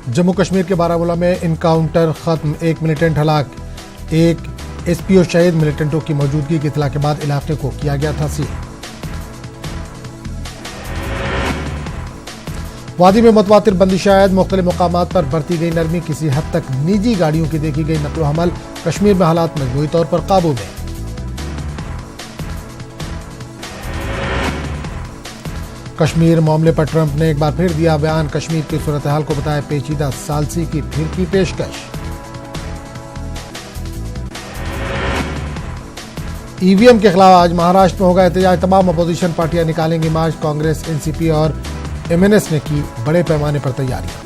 जम्मू कश्मीर के बारामूला में इनकाउंटर खत्म, एक मिलिटेंट हलाक, एक एसपीओ शहीद। मिलिटेंटों की मौजूदगी की इत्तला के बाद इलाके को किया गया था सील। वादी में मुतवातिर बंदिश आयद, मुख्तलिफ मकामात पर बरती गई नरमी, किसी हद तक निजी गाड़ियों की देखी गई नकलो हमल। कश्मीर में हालात मजबूरी तौर पर काबू में। कश्मीर मामले पर ट्रंप ने एक बार फिर दिया बयान, कश्मीर की सूरत हाल को बताया पेचीदा, सालसी की फिर की पेशकश। ईवीएम के खिलाफ आज महाराष्ट्र में होगा एहतजाज, तमाम अपोजिशन पार्टियां निकालेंगी मार्च। कांग्रेस, एनसीपी और एमएनएस ने की बड़े पैमाने पर तैयारियां।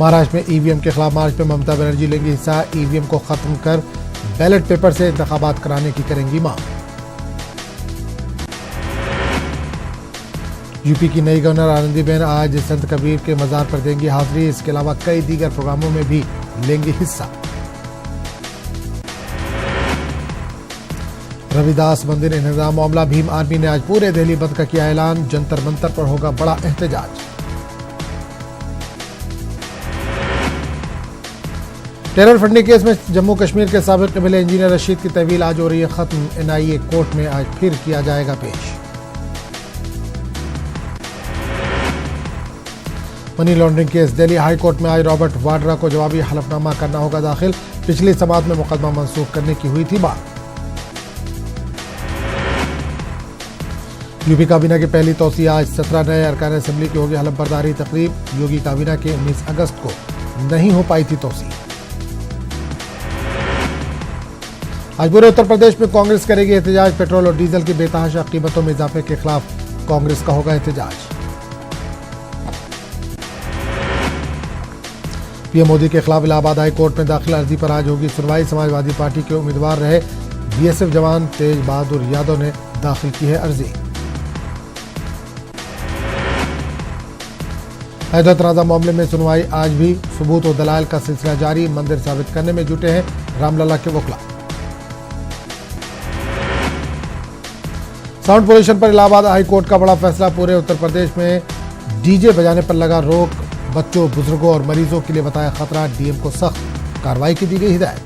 महाराष्ट्र में ईवीएम के खिलाफ मार्च में ममता बनर्जी लेंगी हिस्सा, ईवीएम को खत्म कर बैलेट पेपर से इंतखाबात कराने की करेंगी मांग। यूपी की नई गवर्नर आनंदीबेन आज संत कबीर के मजार पर देंगी हाजिरी, इसके अलावा कई दीगर प्रोग्रामों में भी लेंगी हिस्सा। रविदास मंदिर इंतजाम मामला, भीम आर्मी ने आज पूरे दिल्ली बंद का किया ऐलान, जंतर मंतर पर होगा बड़ा एहतजाज। टेरर फंडिंग केस में जम्मू कश्मीर के साबिक एमएलए इंजीनियर रशीद की तहवील आज हो रही है खत्म, एनआईए कोर्ट में आज फिर किया जाएगा पेश। Money laundering case, Delhi high court में आज रॉबर्ट वाड्रा को जवाबी हलफनामा करना होगा दाखिल, पिछली समाअत में मुकदमा मंसूख करने की हुई थी बात। यूपी काबीना की पहली तौसीह आज, 17 नए अरकान असेंबली की होगी हलफबरदारी तकरीब, योगी काबीना के 19 अगस्त को नहीं हो पाई थी तौसीह। आज पूरे उत्तर प्रदेश में कांग्रेस करेगी एहतजाज, पेट्रोल और डीजल की बेतहाशा कीमतों में इजाफे के खिलाफ कांग्रेस का होगा एहतजाज। पीएम मोदी के खिलाफ इलाहाबाद हाई कोर्ट में दाखिल अर्जी पर आज होगी सुनवाई, समाजवादी पार्टी के उम्मीदवार रहे बीएसएफ जवान तेज बहादुर यादव ने दाखिल की है अर्जी। अयोध्या तनाज़ा मामले में सुनवाई आज भी, सबूत और दलाइल का सिलसिला जारी, मंदिर साबित करने में जुटे हैं रामलला के वकील। साउंड पोल्यूशन पर इलाहाबाद हाई कोर्ट का बड़ा फैसला, पूरे उत्तर प्रदेश में डीजे बजाने पर लगा रोक, बच्चों, बुजुर्गों और मरीजों के लिए बताया खतरा, डीएम को सख्त कार्रवाई की दी गई हिदायत।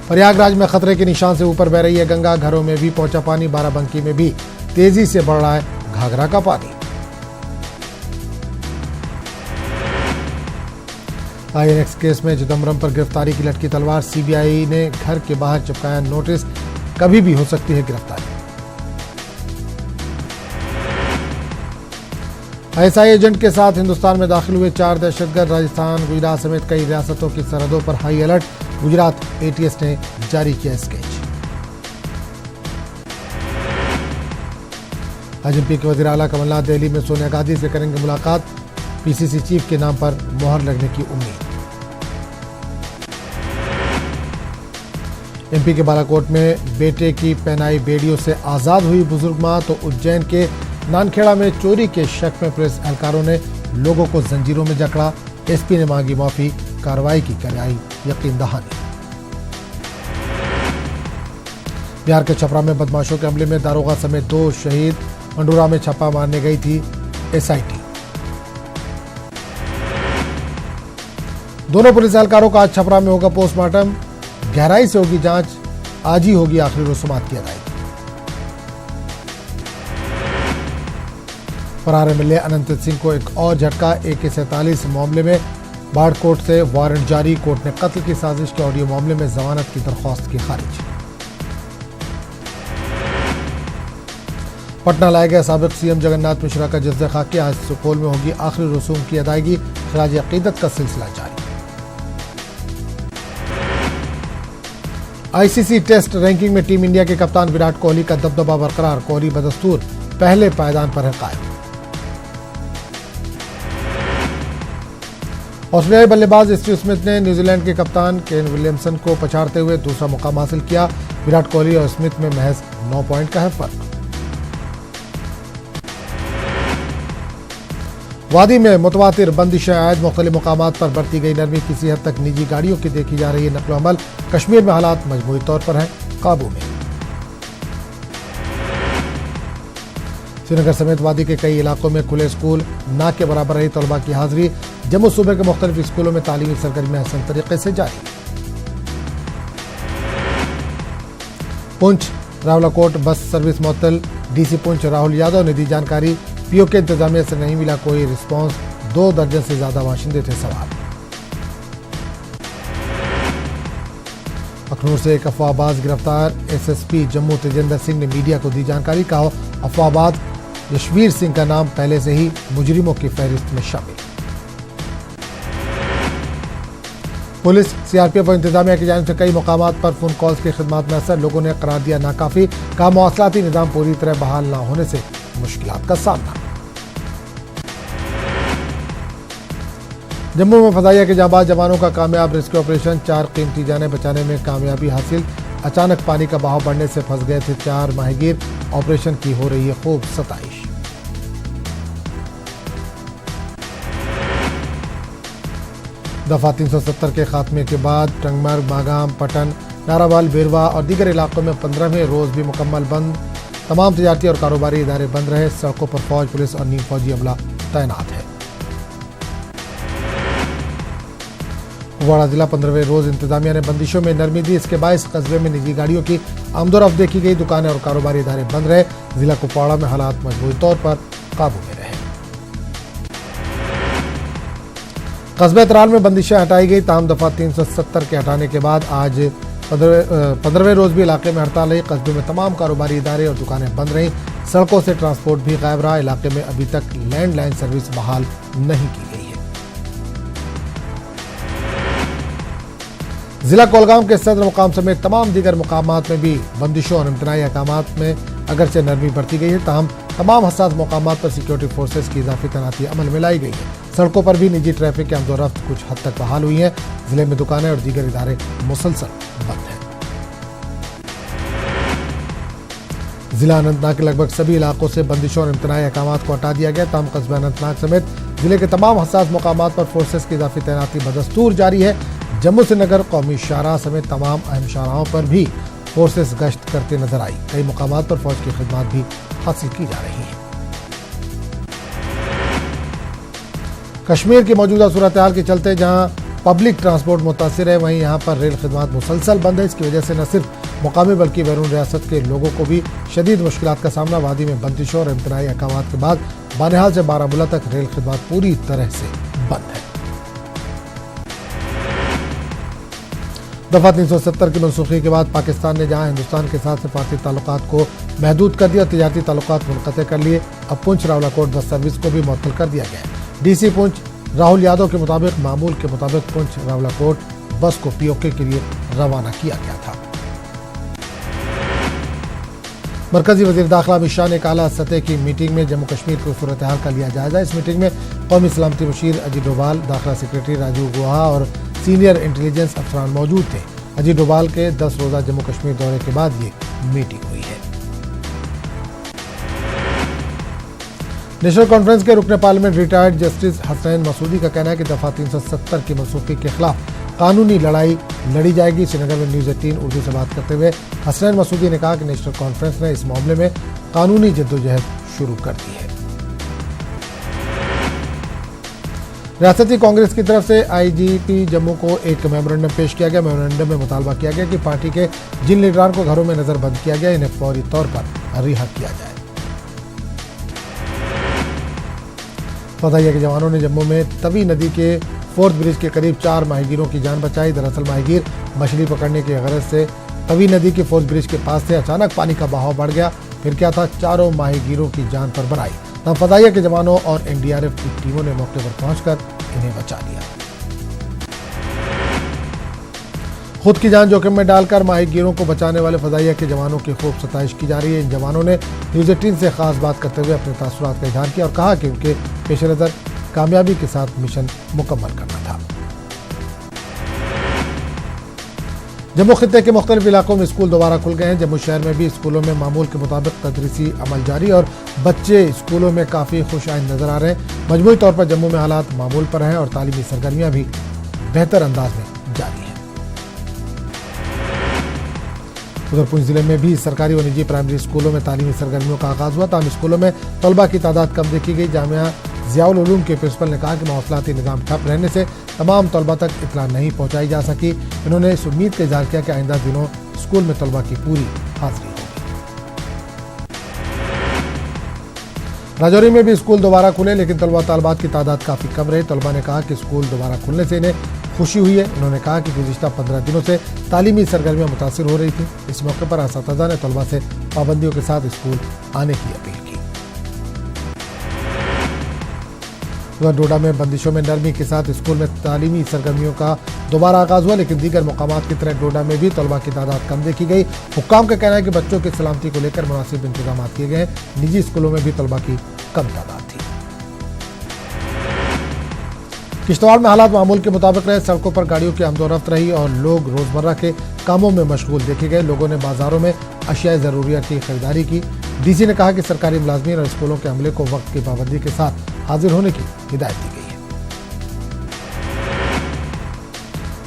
प्रयागराज में खतरे के निशान से ऊपर बह रही है गंगा, घरों में भी पहुंचा पानी, बाराबंकी में भी तेजी से बढ़ रहा है घाघरा का पानी। आईएनएक्स केस में चिदम्बरम पर गिरफ्तारी की लटकी तलवार, सीबीआई ने घर के बाहर चिपकाया नोटिस, कभी भी हो सकती है गिरफ्तारी। आईएसआई एजेंट के साथ हिंदुस्तान में दाखिल हुए 4 दहशतगर्द, राजस्थान, गुजरात समेत कई रियासतों की सरहदों पर हाई अलर्ट, गुजरात एटीएस ने जारी किया स्केच। आज एमपी के वज़ीर आला कमलनाथ दिल्ली में सोनिया गांधी से करेंगे मुलाकात, पीसीसी चीफ के नाम पर मोहर लगने की उम्मीद। एमपी के बालाकोट में बेटे की पहनाई बेड़ियों से आजाद हुई बुजुर्ग मां, तो उज्जैन के नानखेड़ा में चोरी के शक में पुलिस एहलकारों ने लोगों को जंजीरों में जकड़ा, एसपी ने मांगी माफी, कार्रवाई की कराई यकीन दहानी। बिहार के छपरा में बदमाशों के हमले में दारोगा समेत 2 शहीद, मंडूरा में छापा मारने गई थी एसआईटी। दोनों पुलिस एहलकारों का आज छपरा में होगा पोस्टमार्टम, गहराई से होगी जांच, आज ही होगी आखिरी रसूमात की अदायगी। फरार एमएलए अनंत सिंह को एक और झटका, AK-47 मामले में बाढ़कोट से वारंट जारी, कोर्ट ने कत्ल की साजिश के ऑडियो मामले में जमानत की दरख्वास्त की खारिज। पटना लाया गया साबिक सीएम जगन्नाथ मिश्रा का जज्बे खाकी, आज सुपौल में होगी आखिरी रसूम की अदायगी, खराज अकीदत का सिलसिला जारी। आईसीसी टेस्ट रैंकिंग में टीम इंडिया के कप्तान विराट कोहली का दबदबा बरकरार, कोहली बदस्तूर पहले पायदान पर है कायम। ऑस्ट्रेलियाई बल्लेबाज स्टीव स्मिथ ने न्यूजीलैंड के कप्तान केन विलियमसन को पछाड़ते हुए दूसरा मुकाम हासिल किया, विराट कोहली और स्मिथ में महज 9 पॉइंट का है फर्क। वादी में मुतवातिर बंदिशें आयद, मुख्तलिफ मकामात पर बरती गई नरमी, किसी हद तक निजी गाड़ियों की देखी जा रही है नकलो अमल, कश्मीर में हालात मजबूरी तौर पर हैं काबू में। श्रीनगर समेत वादी के कई इलाकों में खुले स्कूल ना के बराबर रही तलबा की हाजिरी। जम्मू सूबे के मुख्तलिफ स्कूलों में तालीमी सरगर्मियां हसन तरीके से जारी। पुंछ रावलाकोट बस सर्विस मुअत्तल। डीसी पुंछ राहुल यादव ने दी जानकारी। पीओके इंतजामिया से नहीं मिला कोई रिस्पांस। 2 दर्जन से ज्यादा बाशिंदे थे सवाल। अखनूर से एक अफवाहबाज गिरफ्तार। एसएसपी जम्मू तेजेंद्र सिंह ने मीडिया को दी जानकारी। कहा अफवाहबाज यशवीर सिंह का नाम पहले से ही मुजरिमों की फहरिस्त में शामिल। पुलिस सीआरपीएफ और इंतजामिया की जानिब से कई मकामात पर फोन कॉल्स की खिदमत में असर। लोगों ने करार दिया नाकाफी। कहा मवासलाती निज़ाम पूरी तरह बहाल न होने से मुश्किलात का सामना। जम्मू में फदाइया के जांबाज जवानों का कामयाब रेस्क्यू ऑपरेशन। 4 कीमती जानें बचाने में कामयाबी हासिल। अचानक पानी का बहाव बढ़ने से फंस गए थे 4 माहीगीर। ऑपरेशन की हो रही है खूब सताइश। दफा 370 के खात्मे के बाद टंगमर्ग, बागाम, पटन, नारावाल, बेरवा और दीगर इलाकों में 15वें रोज भी मुकम्मल बंद। तमाम तजारती और कारोबारी इदारे बंद रहे। सड़कों पर फौज, पुलिस और नीम फौजी अमला तैनात है। कुपवाड़ा जिला 15वें रोज इंतजामिया ने बंदिशों में नरमी दी। इसके बायस कस्बे में निजी गाड़ियों की आमदोरफ्त देखी गई। दुकानें और कारोबारी इदारे बंद रहे। जिला कुपवाड़ा में हालात मजबूती तौर पर काबू में रहे। कस्बे तराल में बंदिशें हटाई गई। ताम दफा 370 के हटाने के बाद आज 15वें रोज भी इलाके में हड़ताल रही। कस्बे में तमाम कारोबारी इदारे और दुकानें बंद रहीं। सड़कों से ट्रांसपोर्ट भी गायब रहा। इलाके में अभी तक लैंडलाइन सर्विस बहाल नहीं की गई है। जिला कोलगाम के सदर मुकाम समेत तमाम दीगर मुकामात में भी बंदिशों और इम्तनाई अहकामात में अगरचे नरमी बरती गई है। ताहम तमाम हसास मुकामात पर सिक्योरिटी फोर्सेज की इजाफी तैनाती अमल में लाई गई है। सड़कों पर भी निजी ट्रैफिक की आमदोरफ्त कुछ हद तक बहाल हुई है। जिले में दुकानें और दीगर इदारे मुसलसल बंद हैं। जिला अनंतनाग के लगभग सभी इलाकों से बंदिशों और इम्तनाई अहकामात को हटा दिया गया। ताहम कस्बा अनंतनाग समेत जिले के तमाम हसास मुकामात पर फोर्सेज की इजाफी तैनाती बदस्तूर जारी है। जम्मू श्रीनगर कौमी शाहराह समेत तमाम अहम शाहराहों पर भी फोर्सेस गश्त करते नजर आई। कई मुकामात पर फौज की खिदमत भी हासिल की जा रही है। कश्मीर की मौजूदा सूरत हाल के चलते जहां पब्लिक ट्रांसपोर्ट मुतासिर है, वहीं यहां पर रेल खिदमत मुसलसल बंद है। इसकी वजह से न सिर्फ मुकामी बल्कि बैरून रियासत के लोगों को भी शदीद मुश्किलात का सामना। वादी में बंदिशों और इम्तनाई अहकामात के बाद बानिहाल से बारामूला तक रेल खिदमत पूरी तरह से बंद है। दफा 370 की मनसूखी के बाद पाकिस्तान ने जहां हिंदुस्तान के साथ सिफारती ताल्लुकात को महदूद कर दिया, तिजारती ताल्लुकात मुनक़ते कर लिए। अब पुंछ रावलाकोट बस सर्विस को भी मुअत्तल कर दिया गया है। डीसी पुंछ राहुल यादव के मुताबिक मामूल के मुताबिक पुंछ रावलाकोट बस को पीओके के लिए रवाना किया गया था। मरकजी वजीर दाखिला अमित शाह ने एक आला सतह की मीटिंग में जम्मू कश्मीर की सूरत हाल का लिया जायजा। इस मीटिंग में कौमी सलामती मुशीर अजीत डोभाल, दाखिला सेक्रेटरी राजीव गुहा और सीनियर इंटेलिजेंस अफसरान मौजूद थे। अजीत डोभाल के 10 रोजा जम्मू कश्मीर दौरे के बाद ये मीटिंग हुई है। नेशनल कॉन्फ्रेंस के रुकने parliament retired justice Hasnain Masoodi का कहना है कि दफा 370 की मनसूखी के खिलाफ कानूनी लड़ाई लड़ी जाएगी। श्रीनगर में न्यूज़ 18 उर्दू से बात करते हुए हसनैन मसूदी ने कहा कि नेशनल कॉन्फ्रेंस ने इस मामले में कानूनी जद्दोजहद शुरू कर दी है। रियासती कांग्रेस की तरफ से आईजीपी जम्मू को एक मेमोरेंडम पेश किया गया। मेमोरेंडम में मुतालबा किया गया कि पार्टी के जिन लीडरान को घरों में नजरबंद किया गया, इन्हें फौरी तौर पर रिहा किया जाए। फदाइया के जवानों ने जम्मू में तवी नदी के 4th ब्रिज के करीब 4 माहीगीरों की जान बचाई। दरअसल माहीगीर मछली पकड़ने की गरज से तवी नदी के 4th ब्रिज के पास से अचानक पानी का बहाव बढ़ गया। फिर क्या था, चारों माहीगीरों की जान पर बनाई। तब फदाइया के जवानों और एनडीआरएफ की टीमों ने मौके पर पहुंचकर इन्हें बचा लिया। खुद की जान जोखिम में डालकर माहीगीरों को बचाने वाले फदाइया के जवानों की खूब सताइश की जा रही है। इन जवानों ने न्यूज़ 18 से खास बात करते हुए अपने तासुरात का इजहार किया और कहा कि उनके पेश नज़र कामयाबी के साथ मिशन मुकम्मल करना था। जम्मू खित्ते के मुख्तलिफ इलाकों में स्कूल दोबारा खुल गए हैं। जम्मू शहर में भी स्कूलों में मामूल के मुताबिक तदरीसी अमल जारी और बच्चे स्कूलों में काफ़ी खुशआइंद नजर आ रहे हैं। मजमूई तौर पर जम्मू में हालात मामूल पर हैं और तालीमी सरगर्मियां भी बेहतर अंदाज में जारी हैं। उधर पुंछ जिले में भी सरकारी और निजी प्राइमरी स्कूलों में तालीमी सरगर्मियों का आगाज हुआ। तमाम स्कूलों में तलबा की तादाद कम देखी गई। जामिया जियाउल उलूम के प्रिंसिपल ने कहा कि मौसलाती निज़ाम ठप रहने से तमाम तलबा तक इत्तला नहीं पहुंचाई जा सकी। इन्होंने इस उम्मीद का इज़हार किया कि आइंदा दिनों स्कूल में तलबा की पूरी हाजिरी होगी। राजौरी में भी स्कूल दोबारा खुले, लेकिन तलबा तालबात की तादाद काफ़ी कम रही। तलबा ने कहा कि स्कूल दोबारा खुलने से इन्हें खुशी हुई है। उन्होंने कहा कि गुज़िश्ता 15 दिनों से तालीमी सरगर्मियाँ मुतासिर हो रही थी। इस मौके पर असातिज़ा ने तलबा से पाबंदियों के साथ स्कूल आने की अपील की। उधर डोडा में बंदिशों में नरमी के साथ स्कूल में तालीमी सरगर्मियों का दोबारा आगाज हुआ, लेकिन दीगर मुकामात की तरह डोडा में भी तलबा की तादाद कम देखी गई। हुक्काम का कहना है कि बच्चों की सलामती को लेकर मुनासिब इंतजाम किए गए। निजी स्कूलों में भी तलबा की कम तादाद थी। किश्तवाड़ में हालात मामूल के मुताबिक रहे। सड़कों पर गाड़ियों की आमदोरफ्त रही और लोग रोजमर्रा के कामों में मशगूल देखे गए। लोगों ने बाजारों में अशिया ज़रूरियात की खरीदारी की। डीसी ने कहा कि सरकारी मुलाजमीन और स्कूलों के अमले को वक्त की पाबंदी के साथ हाजिर होने की हिदायत दी गई है।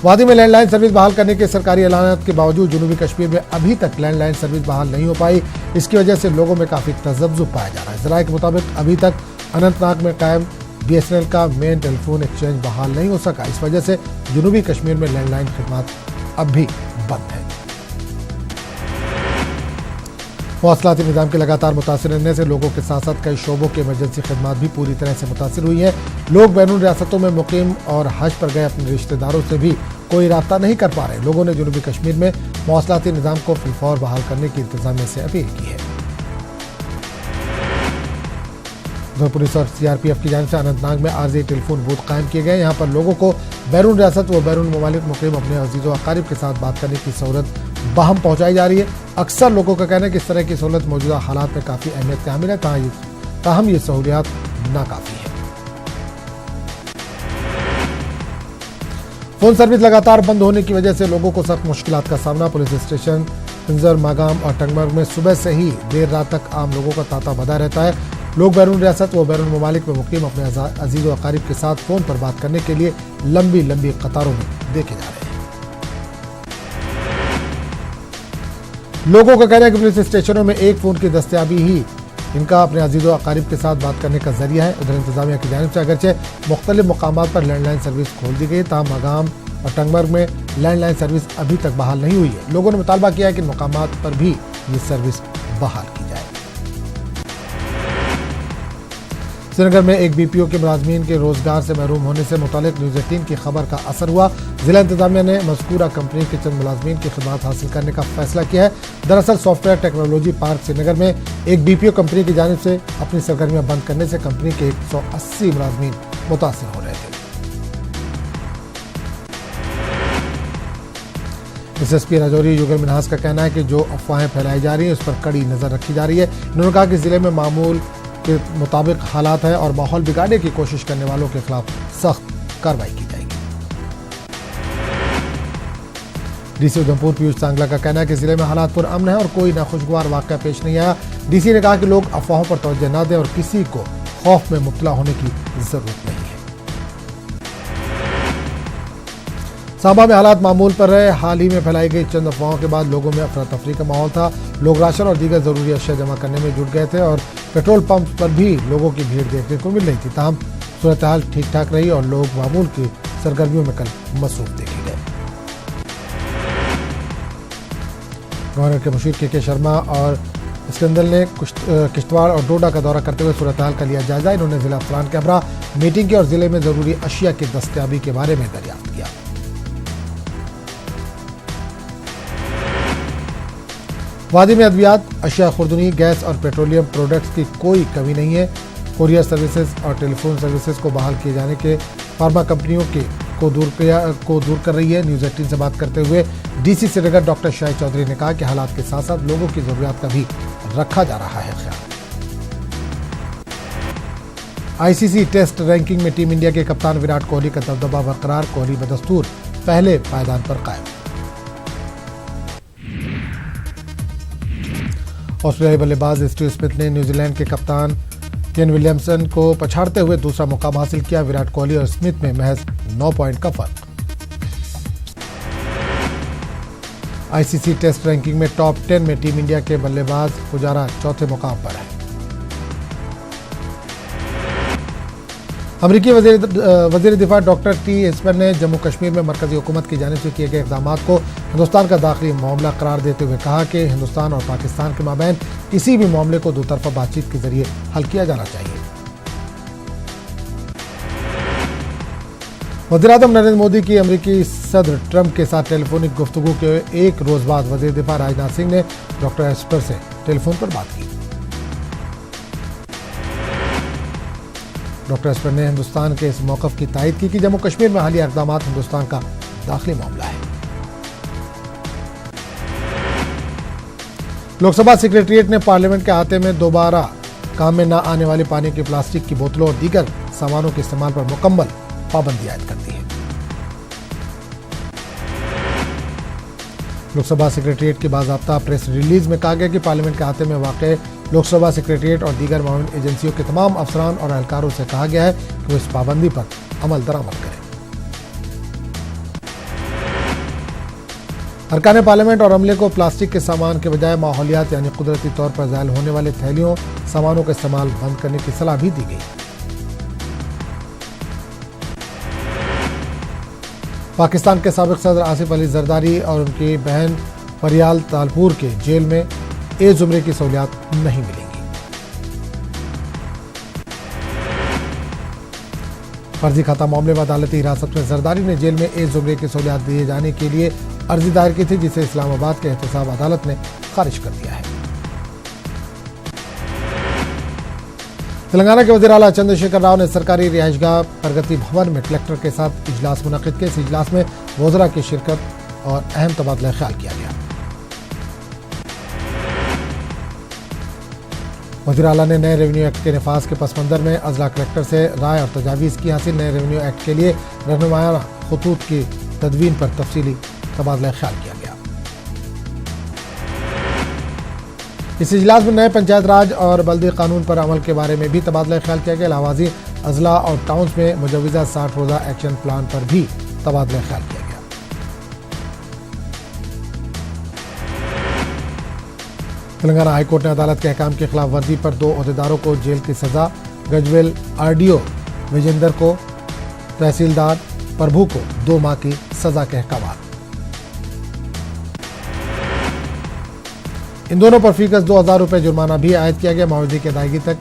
वादी में लैंडलाइन सर्विस बहाल करने के सरकारी ऐलानात के बावजूद जनूबी कश्मीर में अभी तक लैंडलाइन सर्विस बहाल नहीं हो पाई। इसकी वजह से लोगों में काफ़ी तजब्जुब पाया जा रहा है। ज़राए के मुताबिक अभी तक अनंतनाग में कायम BSNL का मेन टेलीफोन एक्सचेंज बहाल नहीं हो सका। इस वजह से जनूबी कश्मीर में लैंडलाइन खिदमत अब भी बंद है। मौसलाती निज़ाम के लगातार मुतासिर रहने से लोगों के साथ साथ कई शोबों की इमरजेंसी खिदमत भी पूरी तरह से मुतासिर हुई है। लोग बैरून रियासतों में मुकीम और हज पर गए अपने रिश्तेदारों से भी कोई राब्ता नहीं कर पा रहे। लोगों ने जनूबी कश्मीर में मौसलाती निज़ाम को फिलफौर बहाल करने की इंतजामिया से अपील की है। उधर पुलिस और CRPF की जानिब से अनंतनाग में आरजी टेलीफोन बूथ कायम किए गए। यहाँ पर लोगों को बैरून रियासत व बैरून ममालिक मुकीम अपने अजीज़ व अकारिब के साथ बात करने की सहूलत बहम पहुँचाई जा रही है। अक्सर लोगों का कहना है कि इस तरह की सहूलत मौजूदा हालात में काफ़ी अहमियत के हामिल है, ताहम ये सहूलियात नाकाफ़ी है। फोन सर्विस लगातार बंद होने की वजह से लोगों को सख्त मुश्किलात का सामना। पुलिस स्टेशन पिंजर, मागाम और टंगमर्ग में सुबह से ही देर रात तक आम लोगों का तांता बधा रहता है। लोग बैरून रियासत व बैरून ममालिक में मुकीम अपने अजीज़ व अकारिब के साथ फ़ोन पर बात करने के लिए लंबी लंबी कतारों में देखे जा रहे हैं। लोगों का कहना है कि पुलिस स्टेशनों में एक फ़ोन की दस्तयाबी ही इनका अपने अजीज़ व अकारिब के साथ बात करने का जरिया है। उधर इंतजामिया की जानिब से अगरचे मुख्तलिफ मकामात पर लैंडलाइन सर्विस खोल दी गई, ताहम मगाम और टंगमर्ग में लैंडलाइन सर्विस अभी तक बहाल नहीं हुई है। लोगों ने मुतालबा किया है कि इन मकामात पर भी ये सर्विस बहाल की जाए। श्रीनगर में एक BPO के मुलाजमीन के रोजगार से महरूम होने से मुतालिक न्यूज़ 18 की खबर का असर हुआ। जिला इंतजामिया ने मज़कूरा कंपनी के चंद मुलाजमीन की खिदमत हासिल करने का फैसला किया है। दरअसल सॉफ्टवेयर टेक्नोलॉजी पार्क श्रीनगर में एक BPO कंपनी की जानिब से अपनी सरगर्मियां बंद करने से कंपनी के 180 मुलाजमीन मुतासिर हो रहे थे। SSP राजौरी युगल मिन्हास का कहना है कि जो अफवाहें फैलाई जा रही हैं उस पर कड़ी नजर रखी जा रही है। उन्होंने कहा कि जिले में मामूल के मुताबिक हालात है और माहौल बिगाड़ने की कोशिश करने वालों के खिलाफ सख्त कार्रवाई की जाएगी। DC उधमपुर पीयूष सांगला का कहना है कि जिले में हालात पुरअमन है और कोई नाखुशगवार वाक़या पेश नहीं आया। DC ने कहा कि लोग अफवाहों पर तवज्जो न दें और किसी को खौफ में मुब्तला होने की जरूरत नहीं है। सांबा में हालात मामूल पर रहे। हाल ही में फैलाई गई चंद अफवाहों के बाद लोगों में अफरा तफरी का माहौल था। लोग राशन और दीगर जरूरी अशिया जमा करने में जुट गए थे और पेट्रोल पंप पर भी लोगों की भीड़ देखने को मिल रही थी। ताहम सूरत हाल ठीक ठाक रही और लोग मामूल की सरगर्मियों में कल मसरूफ देखे गए। गवर्नर के मुशीर के शर्मा और स्कंदल ने किश्तवाड़ और डोडा का दौरा करते हुए सूरत हाल का लिया जायजा। इन्होंने जिला अफसरान के हमरा मीटिंग की और जिले में जरूरी अशिया की दस्तयाबी के बारे में दरियाफ्त किया। वादी में अद्वियात, अशिया खुर्दनी, गैस और पेट्रोलियम प्रोडक्ट्स की कोई कमी नहीं है। कोरियर सर्विसेज और टेलीफोन सर्विसेज को बहाल किए जाने के फार्मा कंपनियों को दूर कर रही है। न्यूज़ 18 से बात करते हुए DC श्रीनगर डॉक्टर शाहिद चौधरी ने कहा कि हालात के साथ साथ लोगों की जरूरियात का भी रखा जा रहा है ख्याल। ICC टेस्ट रैंकिंग में टीम इंडिया के कप्तान विराट कोहली का दबदबा बरकरार। कोहली बदस्तूर पहले पायदान पर कायम। ऑस्ट्रेलियाई बल्लेबाज स्टीव स्मिथ ने न्यूजीलैंड के कप्तान केन विलियमसन को पछाड़ते हुए दूसरा मुकाम हासिल किया। विराट कोहली और स्मिथ में महज 9 पॉइंट का फर्क। आईसीसी टेस्ट रैंकिंग में टॉप 10 में टीम इंडिया के बल्लेबाज पुजारा चौथे मुकाम पर है। अमरीकी वजीर दिफा डॉक्टर टी एस्पर ने जम्मू कश्मीर में मरकजी हुकूमत की जानिब से किए गए इक़दाम को हिंदुस्तान का दाखिली मामला करार देते हुए कहा कि हिंदुस्तान और पाकिस्तान के माबैन किसी भी मामले को दोतरफा बातचीत के जरिए हल किया जाना चाहिए। वज़ीर-ए-आज़म नरेंद्र मोदी की अमरीकी सदर ट्रंप के साथ टेलीफोनिक गुफ्तगू के एक रोज बाद वज़ीर दिफा राजनाथ सिंह ने डॉक्टर एस्पर से टेलीफोन पर बात की। डॉक्टर एस्पर ने हिंदुस्तान के इस मौक़िफ़ की तायद की कि जम्मू कश्मीर में हालिया इक़दाम हिंदुस्तान का दाखिली मामला है। लोकसभा सेक्रेटेरिएट ने पार्लियामेंट के अहाते में दोबारा काम में न आने वाली पानी की प्लास्टिक की बोतलों और दीगर सामानों के इस्तेमाल पर मुकम्मल पाबंदी आयद कर दी है। लोकसभा सेक्रेटेरिएट की बाज़ाब्ता प्रेस रिलीज में कहा गया कि पार्लियामेंट के अहाते में वाक़ लोकसभा सेक्रेटेरिएट और दीगर मामून एजेंसियों के तमाम अफसरान और एहलकारों से कहा गया है कि वो इस पाबंदी पर अमल दरामद करें। अरकान पार्लियामेंट और अमले को प्लास्टिक के सामान के बजाय माहौलियात यानी कुदरती तौर पर ज़ायल होने वाले थैलियों सामानों का इस्तेमाल बंद करने की सलाह भी दी गई। पाकिस्तान के साबिक सदर आसिफ अली जरदारी और उनकी बहन परियाल तालपुर के जेल में ए-जुमरे की सहूलियात नहीं मिलेंगी। फर्जी खाता मामले में अदालती हिरासत में जरदारी ने जेल में ए-जुमरे की सहूलियात दिए जाने के लिए अर्जी दायर की थी, जिसे इस्लामाबाद के एहतसाब अदालत ने खारिज कर दिया है। तेलंगाना के वज़ीर आला चंद्रशेखर राव ने सरकारी रिहाइशगाह प्रगति भवन में कलेक्टर के साथ इजलास मुनक़िद किया। इस इजलास में वज़रा की शिरकत और अहम तबादला ख्याल किया गया। वज़ीर आला ने नए रेवेन्यू एक्ट के नफाज के पस मंज़र में अजला कलेक्टर से राय और तजावीज़ की हासिल। नए रेवेन्यू एक्ट के लिए रहनुमायाना खतूत की तदवीन पर तफसीली तबादला ख्याल किया गया। इस इजलास में नए पंचायत राज और बल्दी कानून पर अमल के बारे में भी तबादला ख्याल किया गया। लावाजी अजला और टाउन्स में मुजवज़ा 60 रोज़ा एक्शन प्लान पर भी तबादला ख्याल किया गया। तेलंगाना हाईकोर्ट ने अदालत के अहकाम की खिलाफ वर्जी पर 2 अहदेदारों को जेल की सजा, गजवेल आरडीओ विजेंदर को, तहसीलदार प्रभु को 2 माह की सजा के अहकाम। इन दोनों पर फीकस 2000 रुपये जुर्माना भी आयद किया गया। मुआवजे की अदायगी तक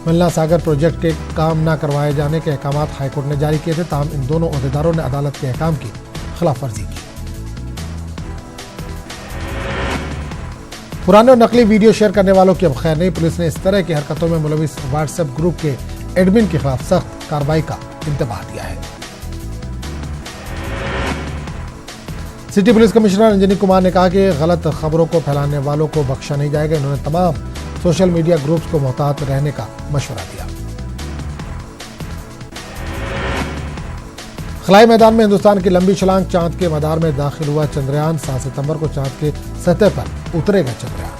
मिलना सागर प्रोजेक्ट के काम न करवाए जाने के अहकाम हाईकोर्ट ने जारी किए थे, ताहम इन दोनों अहदेदारों ने अदालत के अहकाम की खिलाफ वर्जी की। पुराने और नकली वीडियो शेयर करने वालों की अब खैर नहीं। पुलिस ने इस तरह की हरकतों में मुलविस व्हाट्सएप ग्रुप के एडमिन के खिलाफ सख्त कार्रवाई का इंतबाह दिया है। City police commissioner Anjani Kumar ने कहा कि गलत खबरों को फैलाने वालों को बख्शा नहीं जाएगा। इन्होंने तमाम सोशल मीडिया ग्रुप्स को मोहतात रहने का मशवरा दिया। खलाई मैदान में हिंदुस्तान की लंबी छलांग, चांद के मदार में दाखिल हुआ चंद्रयान। 7 सितंबर को चांद के सतह पर उतरेगा चंद्रयान।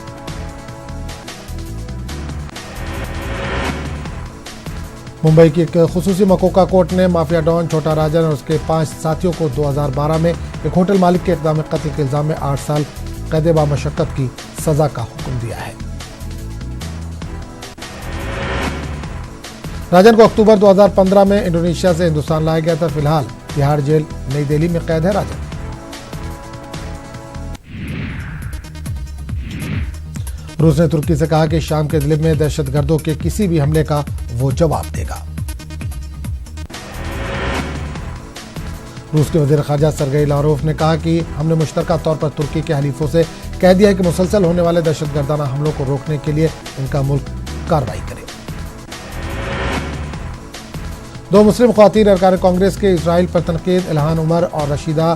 मुंबई की एक खुसूसी मकोका कोर्ट ने माफिया डॉन छोटा राजन और उसके 5 साथियों को 2012 में एक होटल मालिक के इक़दाम कत्ल के इल्जाम में 8 साल कैद बामशक्कत की सजा का हुक्म दिया है। राजन को अक्टूबर 2015 में इंडोनेशिया से हिंदुस्तान लाया गया था। फिलहाल तिहाड़ जेल नई दिल्ली में कैद है राजन। रूस ने तुर्की से कहा कि शाम के इदलिब में दहशतगर्दों के किसी भी हमले का वो जवाब देगा। रूस के वज़ीर ख़ारजा सरगई लारोफ ने कहा कि हमने मुश्तरका तौर पर तुर्की के हलीफों से कह दिया है कि मुसलसल होने वाले दहशतगर्दाना हमलों को रोकने के लिए इनका मुल्क कार्रवाई करे। 2 मुस्लिम ख़वातीन अरकान कांग्रेस के इसराइल पर तनकीद, इल्हान उमर और रशीदा